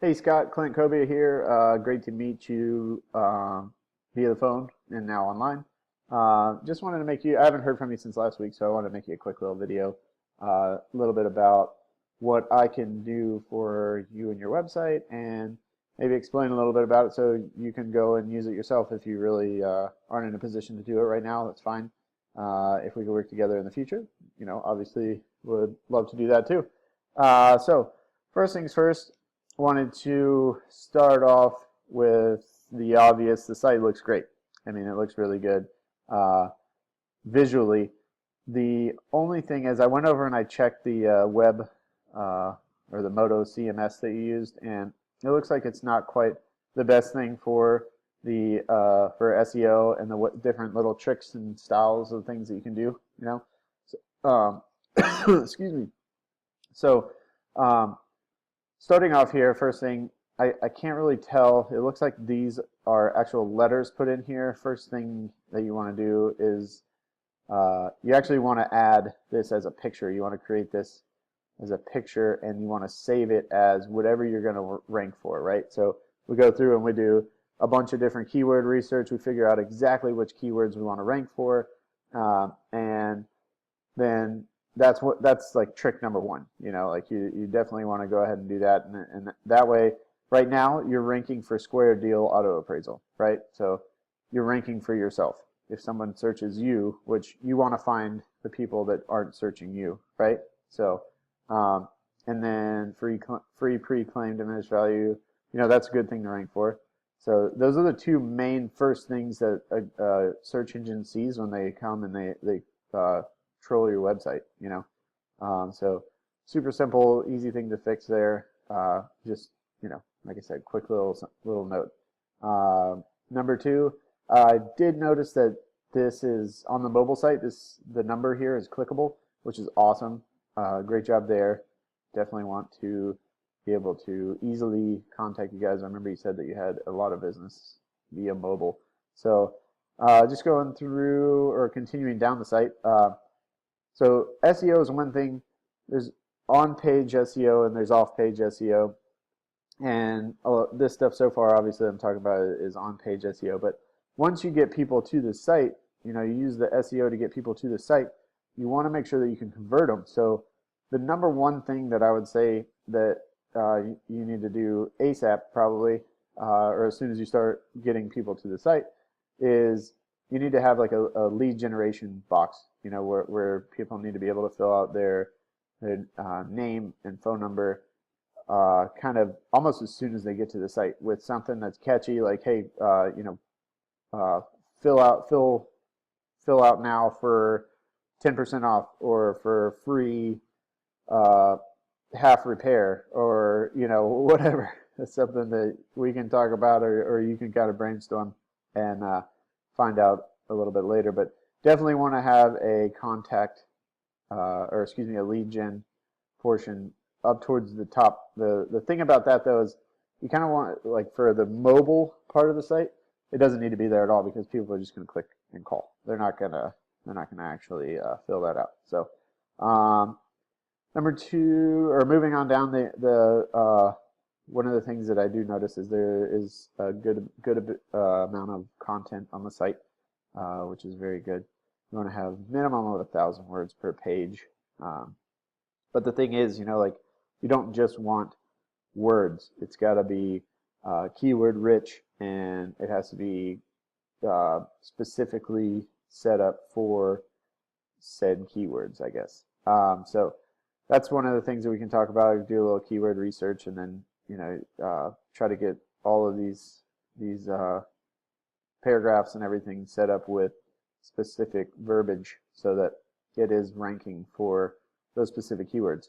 Hey Scott, Clint Cobia here. Great to meet you via the phone and now online. Just wanted to make you, I haven't heard from you since last week, so I wanted to make you a quick little video, a little bit about what I can do for you and your website and maybe explain a little bit about it so you can go and use it yourself if you really aren't in a position to do it right now. That's fine. If we can work together in the future, obviously would love to do that too. So first things first, wanted to start off with the obvious. The site looks great. I mean, it looks really good visually. The only thing is I went over and I checked the web or the Moto CMS that you used, and it looks like it's not quite the best thing for the for SEO and the different little tricks and styles of things that you can do. So, excuse me. So starting off here, first thing, I can't really tell. It looks like these are actual letters put in here. First thing that you want to do is you actually want to add this as a picture. You want to create this as a picture, and you want to save it as whatever you're going to rank for, right? So we go through and we do a bunch of different keyword research. We figure out exactly which keywords we want to rank for, and then that's like trick number one. Like you definitely want to go ahead and do that, and that way, right now you're ranking for Square Deal Auto Appraisal, right? So you're ranking for yourself. If someone searches you, which you want to find the people that aren't searching you, right? So and then free pre-claimed diminished value, that's a good thing to rank for. So those are the two main first things that a search engine sees when they come and they troll your website. So super simple, easy thing to fix there. Just like I said, quick little note. Number two, I did notice that this is on the mobile site. The number here is clickable, which is awesome. Great job there. Definitely want to be able to easily contact you guys. I remember you said that you had a lot of business via mobile. So just going through or continuing down the site. So SEO is one thing. There's on-page SEO and there's off-page SEO. And this stuff so far, obviously, I'm talking about is on-page SEO. But once you get people to the site, you use the SEO to get people to the site. You want to make sure that you can convert them. So the number one thing that I would say that you need to do ASAP probably, or as soon as you start getting people to the site, is you need to have like a lead generation box, where people need to be able to fill out their name and phone number kind of almost as soon as they get to the site with something that's catchy, like, hey, fill out now for 10% off, or for free half repair, or whatever. That's something that we can talk about, or you can kind of brainstorm and find out a little bit later. But definitely want to have a contact, or excuse me, a lead gen portion up towards the top. The thing about that though is you kind of want, like, for the mobile part of the site, it doesn't need to be there at all, because people are just going to click and call. They're not gonna actually fill that out. So number two, or moving on down, the one of the things that I do notice is there is a good amount of content on the site, which is very good. You want to have minimum of 1,000 words per page. But the thing is, like, you don't just want words. It's got to be keyword rich, and it has to be specifically set up for said keywords, I guess. So that's one of the things that we can talk about. Do a little keyword research, and then try to get all of these paragraphs and everything set up with specific verbiage so that it is ranking for those specific keywords.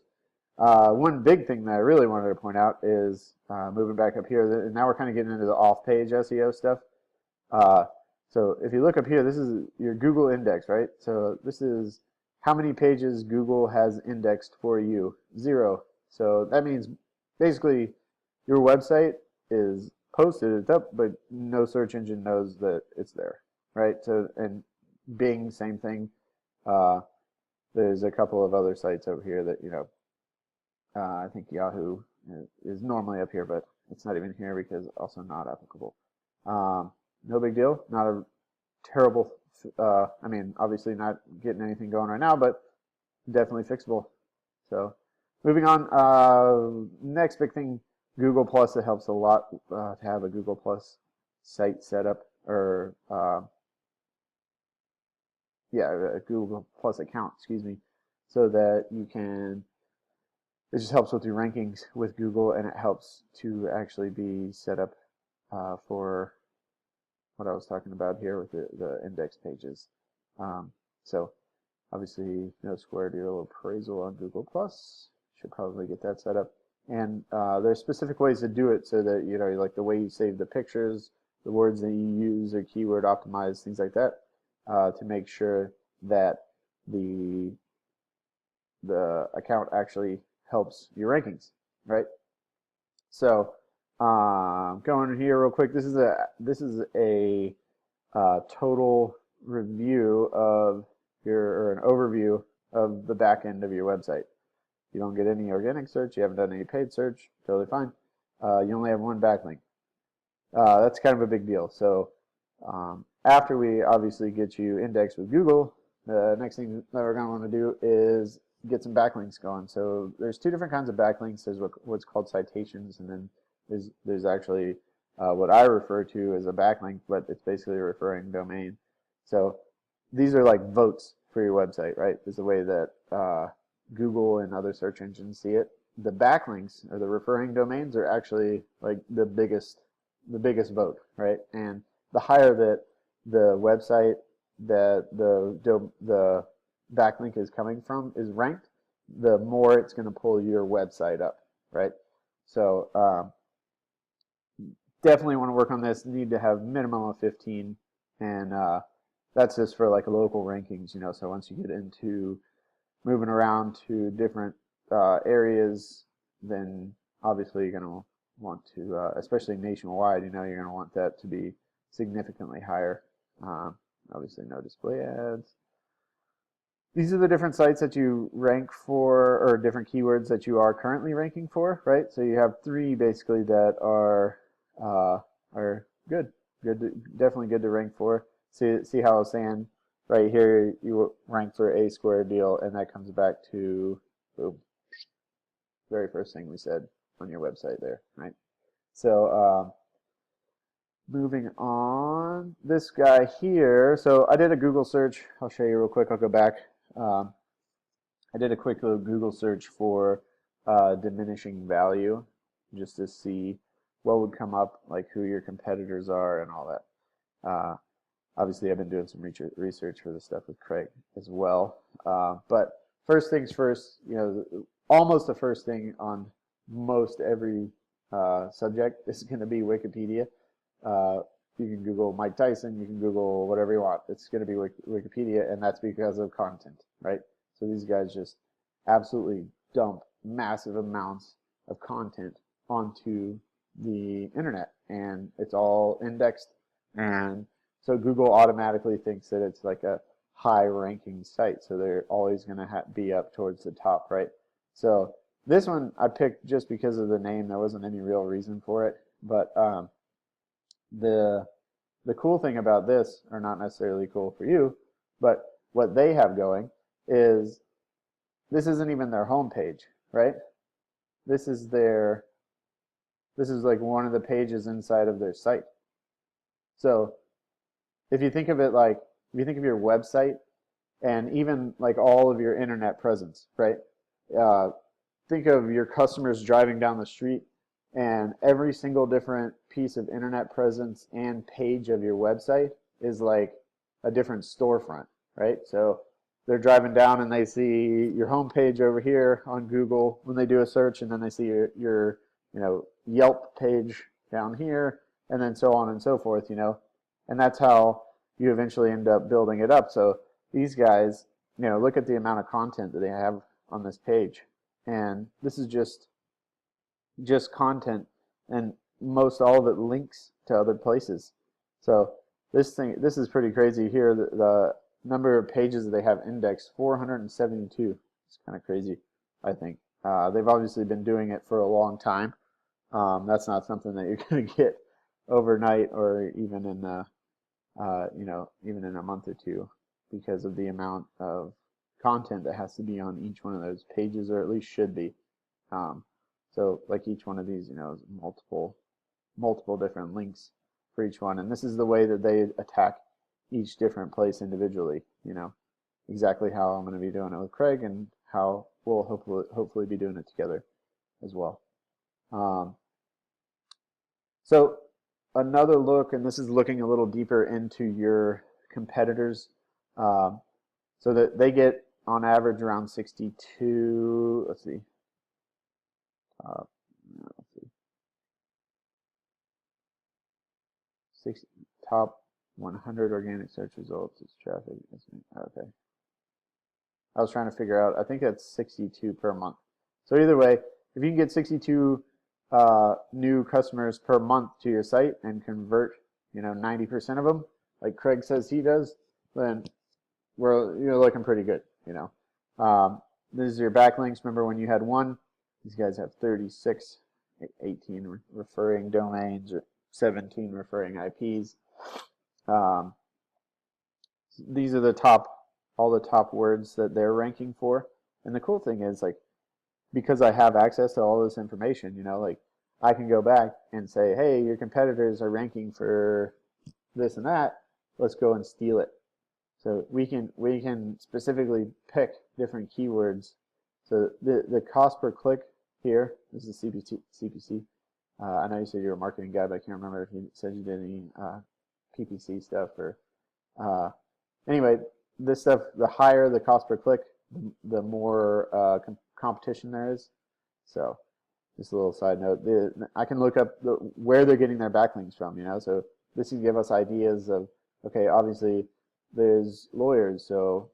One big thing that I really wanted to point out is moving back up here, and now we're kind of getting into the off-page SEO stuff. So if you look up here, this is your Google index, right? So this is how many pages Google has indexed for you. 0. So that means basically your website is posted, it's up, but no search engine knows that it's there, right? So, and Bing, same thing. There's a couple of other sites over here that, I think Yahoo is normally up here, but it's not even here because also not applicable. No big deal. Not a terrible, I mean, obviously not getting anything going right now, but definitely fixable. So moving on, next big thing, Google Plus. It helps a lot to have a Google Plus site set up, or yeah, a Google Plus account, excuse me, so that you can, it just helps with your rankings with Google, and it helps to actually be set up for what I was talking about here with the index pages. So obviously, no square deal appraisal on Google Plus. Should probably get that set up. And there's specific ways to do it so that, you know, like the way you save the pictures, the words that you use are keyword optimized, things like that, to make sure that the account actually helps your rankings, right? So going here real quick, this is a total review of or an overview of the back end of your website. You don't get any organic search, you haven't done any paid search, totally fine. You only have one backlink. That's kind of a big deal. So after we obviously get you indexed with Google, the next thing that we're going to want to do is get some backlinks going. So there's two different kinds of backlinks. There's what's called citations, and then there's actually what I refer to as a backlink, but it's basically a referring domain. So these are like votes for your website, right? Is the way that Google and other search engines see it. The backlinks, or the referring domains, are actually like the biggest vote, right? And the higher that the website that the backlink is coming from is ranked, the more it's going to pull your website up, right? So definitely want to work on this. Need to have minimum of 15, and that's just for like local rankings, you know. So once you get into moving around to different areas, then obviously you're going to want to, especially nationwide, you know, you're going to want that to be significantly higher. Obviously no display ads. These are the different sites that you rank for, or different keywords that you are currently ranking for, right? So you have three basically that are good, definitely good to rank for. See how I was saying right here, you rank for a square deal, and that comes back to the very first thing we said on your website there, right? So moving on, this guy here. So I did a Google search. I'll show you real quick. I'll go back. I did a quick little Google search for diminishing value, just to see what would come up, like who your competitors are and all that. Obviously, I've been doing some research for this stuff with Craig as well. But first things first, you know, almost the first thing on most every subject is going to be Wikipedia. You can Google Mike Tyson, you can Google whatever you want. It's going to be Wikipedia, and that's because of content, right? So these guys just absolutely dump massive amounts of content onto the internet, and it's all indexed, and so Google automatically thinks that it's like a high ranking site, so they're always going to be up towards the top, right? So this one I picked just because of the name. There wasn't any real reason for it, but the cool thing about this, or not necessarily cool for you, but what they have going is this isn't even their homepage, right? This is like one of the pages inside of their site. So if you think of it like, if you think of your website and even like all of your internet presence, right? Think of your customers driving down the street, and every single different piece of internet presence and page of your website is like a different storefront, right? So they're driving down and they see your homepage over here on Google when they do a search, and then they see your you know, Yelp page down here, and then so on and so forth, you know. And that's how you eventually end up building it up. So these guys, you know, look at the amount of content that they have on this page, and this is just content, and most all of it links to other places. So this is pretty crazy here. The number of pages that they have indexed, 472. It's kind of crazy, I think. They've obviously been doing it for a long time. That's not something that you're going to get overnight or even in even in a month or two, because of the amount of content that has to be on each one of those pages, or at least should be. So like each one of these, is multiple different links for each one, and this is the way that they attack each different place individually. Exactly how I'm going to be doing it with Craig, and how we'll hopefully be doing it together as well. So another look, and this is looking a little deeper into your competitors. So that they get on average around 62. Let's see. Let's see. 60, top 100 organic search results is traffic. Okay. I was trying to figure out. I think that's 62 per month. So either way, if you can get 62 new customers per month to your site and convert, 90% of them, like Craig says he does, then you're looking pretty good. This is your backlinks. Remember when you had one? These guys have 36, 18 referring domains, or 17 referring IPs. These are all the top words that they're ranking for. And the cool thing is, like, because I have access to all this information, like, I can go back and say, hey, your competitors are ranking for this and that. Let's go and steal it. So we can specifically pick different keywords. So the cost per click here, this is CPC. I know you said you're a marketing guy, but I can't remember if you said you did any PPC stuff or. Anyway, this stuff, the higher the cost per click, the more competition there is. So just a little side note. I can look up where they're getting their backlinks from, so this can give us ideas of, okay, obviously there's lawyers, so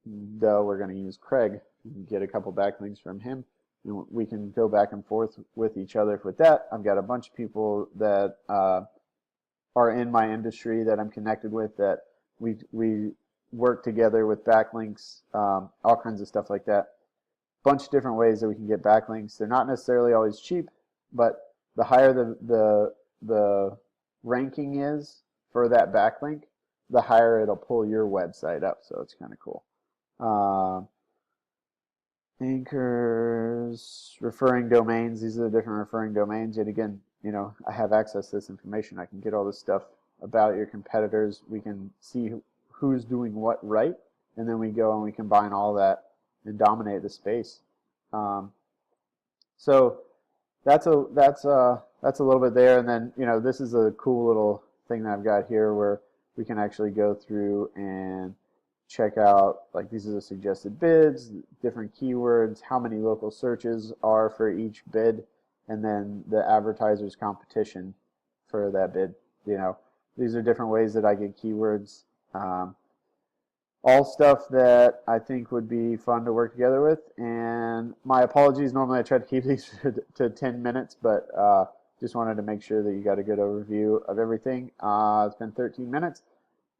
we're going to use Craig. We can get a couple backlinks from him, and we can go back and forth with each other with that. I've got a bunch of people that are in my industry that I'm connected with, that we work together with backlinks, all kinds of stuff like that. Bunch of different ways that we can get backlinks. They're not necessarily always cheap, but the higher the ranking is for that backlink, the higher it'll pull your website up. So it's kind of cool. Anchors, referring domains. These are the different referring domains. Yet again, I have access to this information. I can get all this stuff about your competitors. We can see who's doing what right, and then we go and we combine all that and dominate the space. So that's a little bit there, and then this is a cool little thing that I've got here where we can actually go through and check out, like, these are the suggested bids, different keywords, how many local searches are for each bid, and then the advertiser's competition for that bid. These are different ways that I get keywords. All stuff that I think would be fun to work together with. And my apologies, normally I try to keep these to 10 minutes, but just wanted to make sure that you got a good overview of everything. It's been 13 minutes.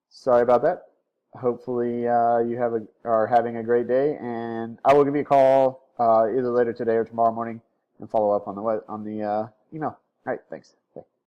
Sorry about that. Hopefully you are having a great day, and I will give you a call either later today or tomorrow morning and follow up on the email. All right, thanks.